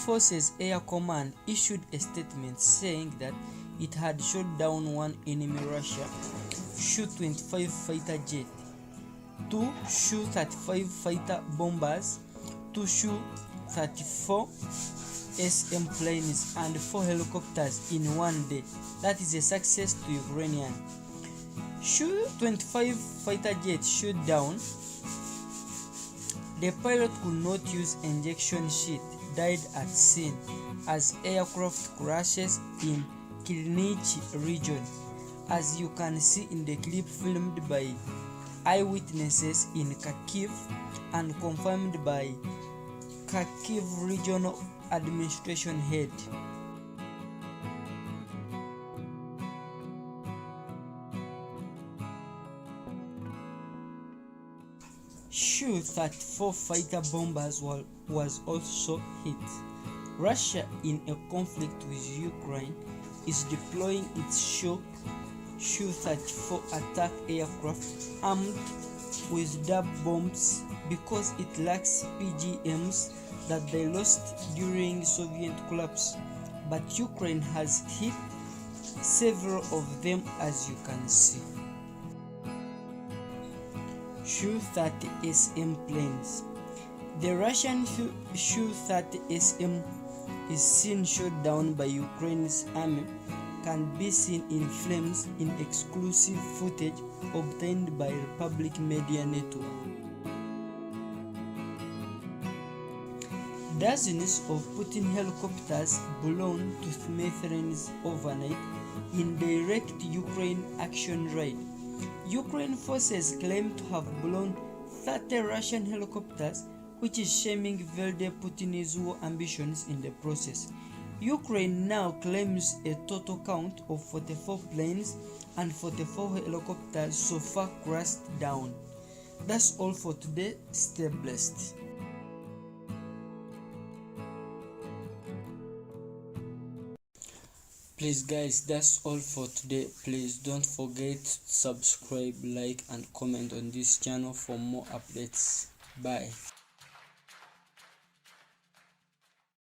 Forces Air Command issued a statement saying that it had shot down one enemy Russia Su-25 fighter jet, 2 Su-35 fighter bombers, 2 Su-34 SM planes, and 4 helicopters in one day. That is a success to Ukrainian. Su-25 fighter jet shot down. The pilot could not use injection sheet, died at scene as aircraft crashes in Kilnich region, as you can see in the clip filmed by eyewitnesses in Kharkiv and confirmed by Kharkiv Regional Administration head. Su-34 fighter bombers was also hit. Russia, in a conflict with Ukraine, is deploying its Su-34 attack aircraft armed with dub bombs because it lacks PGMs that they lost during Soviet collapse. But Ukraine has hit several of them, as you can see. Su-30 SM planes. The Russian Su-30 SM is seen shot down by Ukraine's army, can be seen in flames in exclusive footage obtained by Republic Media Network. Dozens of Putin helicopters blown to smithereens overnight in direct Ukraine action raid. Ukraine forces claim to have blown 30 Russian helicopters, which is shaming Vladimir Putin's war ambitions in the process. Ukraine now claims a total count of 44 planes and 44 helicopters so far crashed down. That's all for today. Stay blessed. Please guys, that's all for today. Please don't forget to subscribe, like and comment on this channel for more updates. Bye.